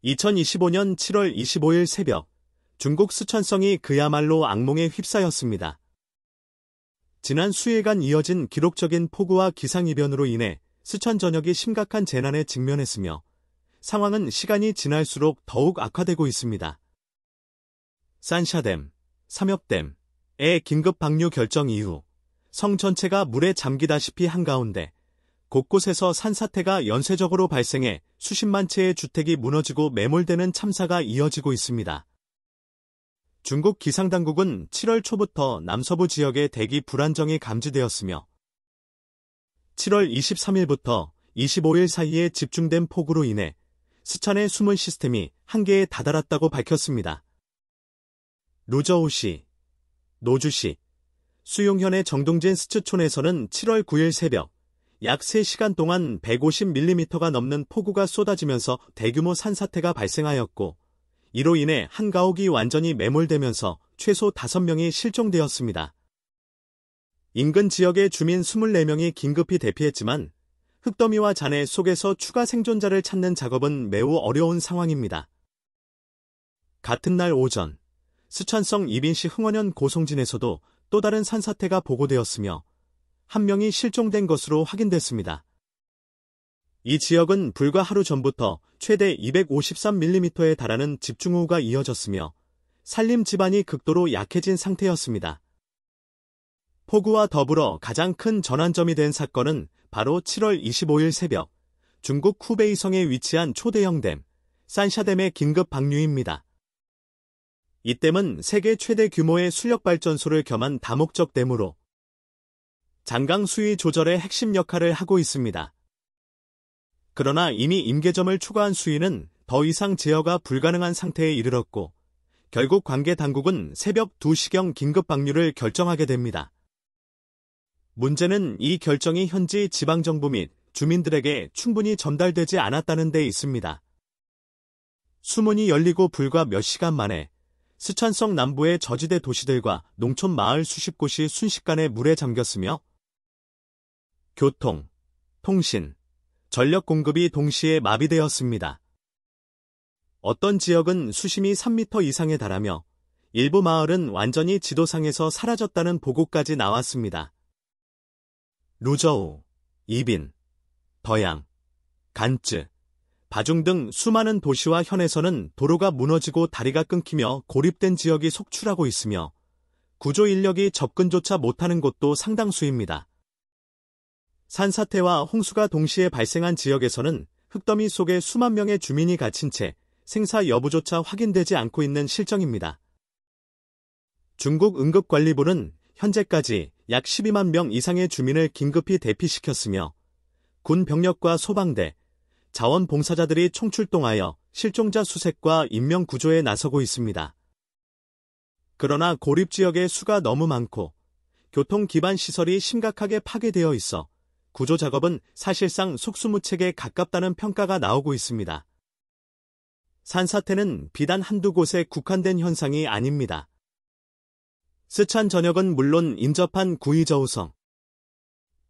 2025년 7월 25일 새벽, 중국 쓰촨성이 그야말로 악몽에 휩싸였습니다. 지난 수일간 이어진 기록적인 폭우와 기상이변으로 인해 쓰촨 전역이 심각한 재난에 직면했으며 상황은 시간이 지날수록 더욱 악화되고 있습니다. 산샤댐, 삼엽댐의 긴급 방류 결정 이후 성 전체가 물에 잠기다시피 한가운데 곳곳에서 산사태가 연쇄적으로 발생해 수십만 채의 주택이 무너지고 매몰되는 참사가 이어지고 있습니다. 중국 기상당국은 7월 초부터 남서부 지역에 대기 불안정이 감지되었으며 7월 23일부터 25일 사이에 집중된 폭우로 인해 쓰촨의 수문 시스템이 한계에 다다랐다고 밝혔습니다. 루저우시, 노주시, 수용현의 정동진 스츠촌에서는 7월 9일 새벽 약 3시간 동안 150mm가 넘는 폭우가 쏟아지면서 대규모 산사태가 발생하였고 이로 인해 한 가옥이 완전히 매몰되면서 최소 5명이 실종되었습니다. 인근 지역의 주민 24명이 긴급히 대피했지만 흙더미와 잔해 속에서 추가 생존자를 찾는 작업은 매우 어려운 상황입니다. 같은 날 오전, 쓰촨성 이빈시 흥원현 고송진에서도 또 다른 산사태가 보고되었으며 한 명이 실종된 것으로 확인됐습니다. 이 지역은 불과 하루 전부터 최대 253mm에 달하는 집중호우가 이어졌으며 산림 지반이 극도로 약해진 상태였습니다. 폭우와 더불어 가장 큰 전환점이 된 사건은 바로 7월 25일 새벽 중국 후베이성에 위치한 초대형 댐, 산샤댐의 긴급 방류입니다. 이 댐은 세계 최대 규모의 수력발전소를 겸한 다목적 댐으로 장강 수위 조절의 핵심 역할을 하고 있습니다. 그러나 이미 임계점을 초과한 수위는 더 이상 제어가 불가능한 상태에 이르렀고 결국 관계 당국은 새벽 2시경 긴급 방류를 결정하게 됩니다. 문제는 이 결정이 현지 지방정부 및 주민들에게 충분히 전달되지 않았다는 데 있습니다. 수문이 열리고 불과 몇 시간 만에 쓰촨성 남부의 저지대 도시들과 농촌 마을 수십 곳이 순식간에 물에 잠겼으며 교통, 통신, 전력 공급이 동시에 마비되었습니다. 어떤 지역은 수심이 3m 이상에 달하며 일부 마을은 완전히 지도상에서 사라졌다는 보고까지 나왔습니다. 루저우, 이빈, 더양, 간쯔, 바중 등 수많은 도시와 현에서는 도로가 무너지고 다리가 끊기며 고립된 지역이 속출하고 있으며 구조 인력이 접근조차 못하는 곳도 상당수입니다. 산사태와 홍수가 동시에 발생한 지역에서는 흙더미 속에 수만 명의 주민이 갇힌 채 생사 여부조차 확인되지 않고 있는 실정입니다. 중국 응급관리부는 현재까지 약 12만 명 이상의 주민을 긴급히 대피시켰으며 군 병력과 소방대, 자원봉사자들이 총출동하여 실종자 수색과 인명구조에 나서고 있습니다. 그러나 고립지역의 수가 너무 많고 교통 기반 시설이 심각하게 파괴되어 있어 구조 작업은 사실상 속수무책에 가깝다는 평가가 나오고 있습니다. 산사태는 비단 한두 곳에 국한된 현상이 아닙니다. 쓰촨 전역은 물론 인접한 구이저우성,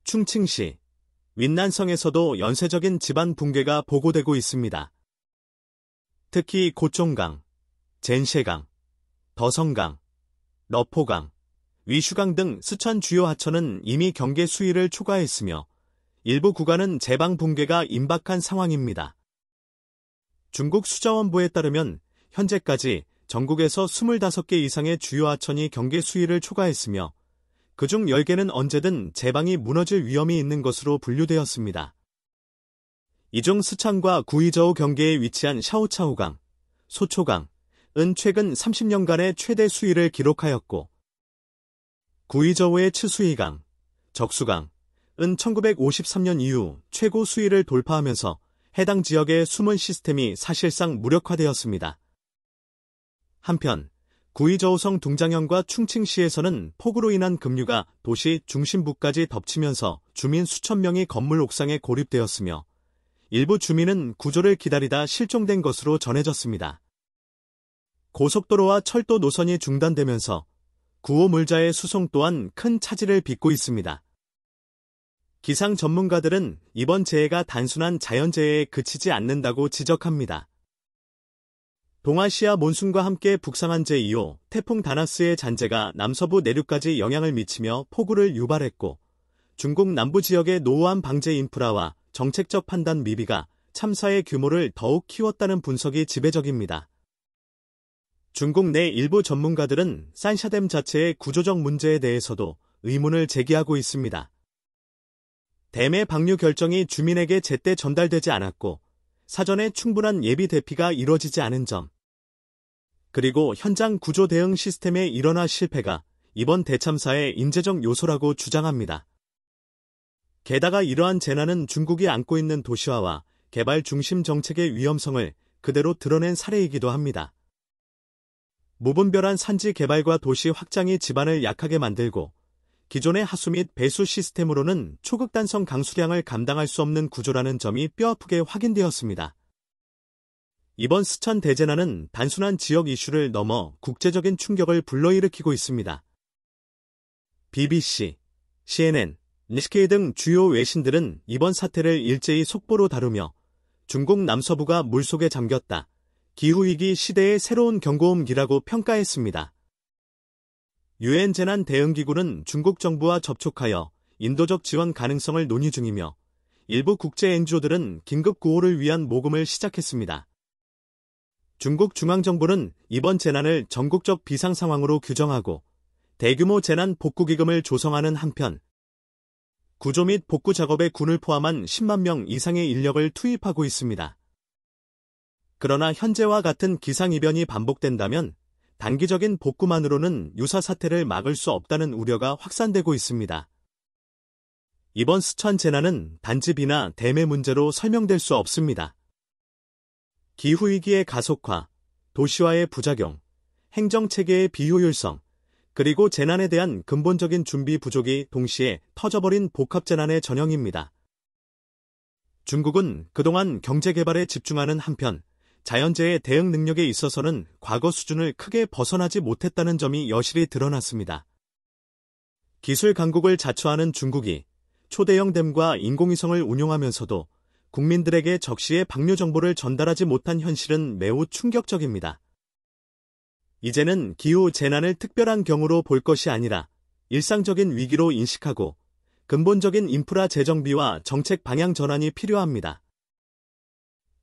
충칭시, 윈난성에서도 연쇄적인 지반 붕괴가 보고되고 있습니다. 특히 고종강, 젠셰강, 더성강, 러포강, 위슈강 등 쓰촨 주요 하천은 이미 경계 수위를 초과했으며 일부 구간은 제방 붕괴가 임박한 상황입니다. 중국 수자원부에 따르면 현재까지 전국에서 25개 이상의 주요 하천이 경계 수위를 초과했으며 그중 10개는 언제든 제방이 무너질 위험이 있는 것으로 분류되었습니다. 이 중 쓰촨과 구이저우 경계에 위치한 샤오차오강, 소초강은 최근 30년간의 최대 수위를 기록하였고 구이저우의 츠수이강, 적수강은 1953년 이후 최고 수위를 돌파하면서 해당 지역의 수문 시스템이 사실상 무력화되었습니다. 한편 구이저우성 둥장현과 충칭시에서는 폭우로 인한 급류가 도시 중심부까지 덮치면서 주민 수천 명이 건물 옥상에 고립되었으며 일부 주민은 구조를 기다리다 실종된 것으로 전해졌습니다. 고속도로와 철도 노선이 중단되면서 구호물자의 수송 또한 큰 차질을 빚고 있습니다. 기상 전문가들은 이번 재해가 단순한 자연재해에 그치지 않는다고 지적합니다. 동아시아 몬순과 함께 북상한 제2호 태풍 다나스의 잔재가 남서부 내륙까지 영향을 미치며 폭우를 유발했고, 중국 남부 지역의 노후함 방제 인프라와 정책적 판단 미비가 참사의 규모를 더욱 키웠다는 분석이 지배적입니다. 중국 내 일부 전문가들은 산샤댐 자체의 구조적 문제에 대해서도 의문을 제기하고 있습니다. 댐의 방류 결정이 주민에게 제때 전달되지 않았고, 사전에 충분한 예비 대피가 이뤄지지 않은 점, 그리고 현장 구조 대응 시스템의 일원화 실패가 이번 대참사의 인재적 요소라고 주장합니다. 게다가 이러한 재난은 중국이 안고 있는 도시화와 개발 중심 정책의 위험성을 그대로 드러낸 사례이기도 합니다. 무분별한 산지 개발과 도시 확장이 집안을 약하게 만들고, 기존의 하수 및 배수 시스템으로는 초극단성 강수량을 감당할 수 없는 구조라는 점이 뼈아프게 확인되었습니다. 이번 스촨 대재난은 단순한 지역 이슈를 넘어 국제적인 충격을 불러일으키고 있습니다. BBC, CNN, 니케이 등 주요 외신들은 이번 사태를 일제히 속보로 다루며 중국 남서부가 물속에 잠겼다, 기후위기 시대의 새로운 경고음기라고 평가했습니다. 유엔 재난대응기구는 중국 정부와 접촉하여 인도적 지원 가능성을 논의 중이며, 일부 국제 NGO들은 긴급 구호를 위한 모금을 시작했습니다. 중국 중앙정부는 이번 재난을 전국적 비상 상황으로 규정하고 대규모 재난 복구기금을 조성하는 한편, 구조 및 복구 작업에 군을 포함한 10만 명 이상의 인력을 투입하고 있습니다. 그러나 현재와 같은 기상이변이 반복된다면 단기적인 복구만으로는 유사 사태를 막을 수 없다는 우려가 확산되고 있습니다. 이번 스촨 재난은 단지 비나 댐의 문제로 설명될 수 없습니다. 기후위기의 가속화, 도시화의 부작용, 행정체계의 비효율성, 그리고 재난에 대한 근본적인 준비 부족이 동시에 터져버린 복합재난의 전형입니다. 중국은 그동안 경제개발에 집중하는 한편, 자연재해 대응 능력에 있어서는 과거 수준을 크게 벗어나지 못했다는 점이 여실히 드러났습니다. 기술 강국을 자처하는 중국이 초대형 댐과 인공위성을 운용하면서도 국민들에게 적시에 방류 정보를 전달하지 못한 현실은 매우 충격적입니다. 이제는 기후 재난을 특별한 경우로 볼 것이 아니라 일상적인 위기로 인식하고 근본적인 인프라 재정비와 정책 방향 전환이 필요합니다.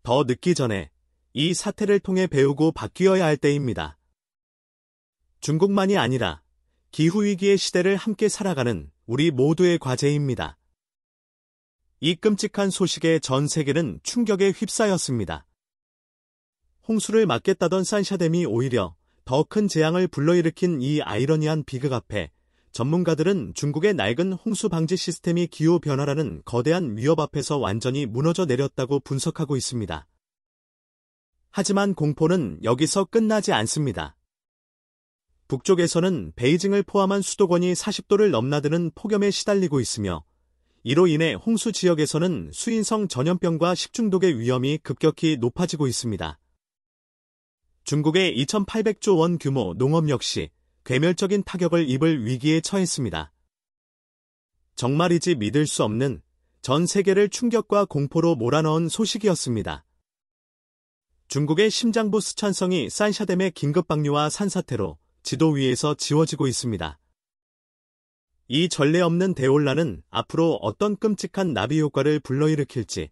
더 늦기 전에 이 사태를 통해 배우고 바뀌어야 할 때입니다. 중국만이 아니라 기후위기의 시대를 함께 살아가는 우리 모두의 과제입니다. 이 끔찍한 소식에 전 세계는 충격에 휩싸였습니다. 홍수를 막겠다던 산샤댐이 오히려 더 큰 재앙을 불러일으킨 이 아이러니한 비극 앞에 전문가들은 중국의 낡은 홍수 방지 시스템이 기후변화라는 거대한 위협 앞에서 완전히 무너져 내렸다고 분석하고 있습니다. 하지만 공포는 여기서 끝나지 않습니다. 북쪽에서는 베이징을 포함한 수도권이 40도를 넘나드는 폭염에 시달리고 있으며, 이로 인해 홍수 지역에서는 수인성 전염병과 식중독의 위험이 급격히 높아지고 있습니다. 중국의 2,800조 원 규모 농업 역시 괴멸적인 타격을 입을 위기에 처했습니다. 정말이지 믿을 수 없는 전 세계를 충격과 공포로 몰아넣은 소식이었습니다. 중국의 심장부 스촨성이 산샤댐의 긴급 방류와 산사태로 지도 위에서 지워지고 있습니다. 이 전례 없는 대혼란은 앞으로 어떤 끔찍한 나비 효과를 불러일으킬지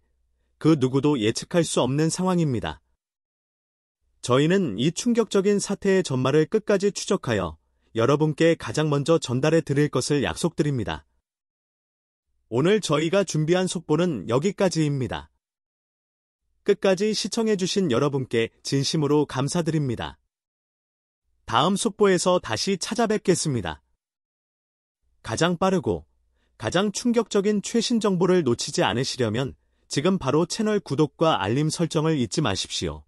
그 누구도 예측할 수 없는 상황입니다. 저희는 이 충격적인 사태의 전말을 끝까지 추적하여 여러분께 가장 먼저 전달해 드릴 것을 약속드립니다. 오늘 저희가 준비한 속보는 여기까지입니다. 끝까지 시청해주신 여러분께 진심으로 감사드립니다. 다음 속보에서 다시 찾아뵙겠습니다. 가장 빠르고 가장 충격적인 최신 정보를 놓치지 않으시려면 지금 바로 채널 구독과 알림 설정을 잊지 마십시오.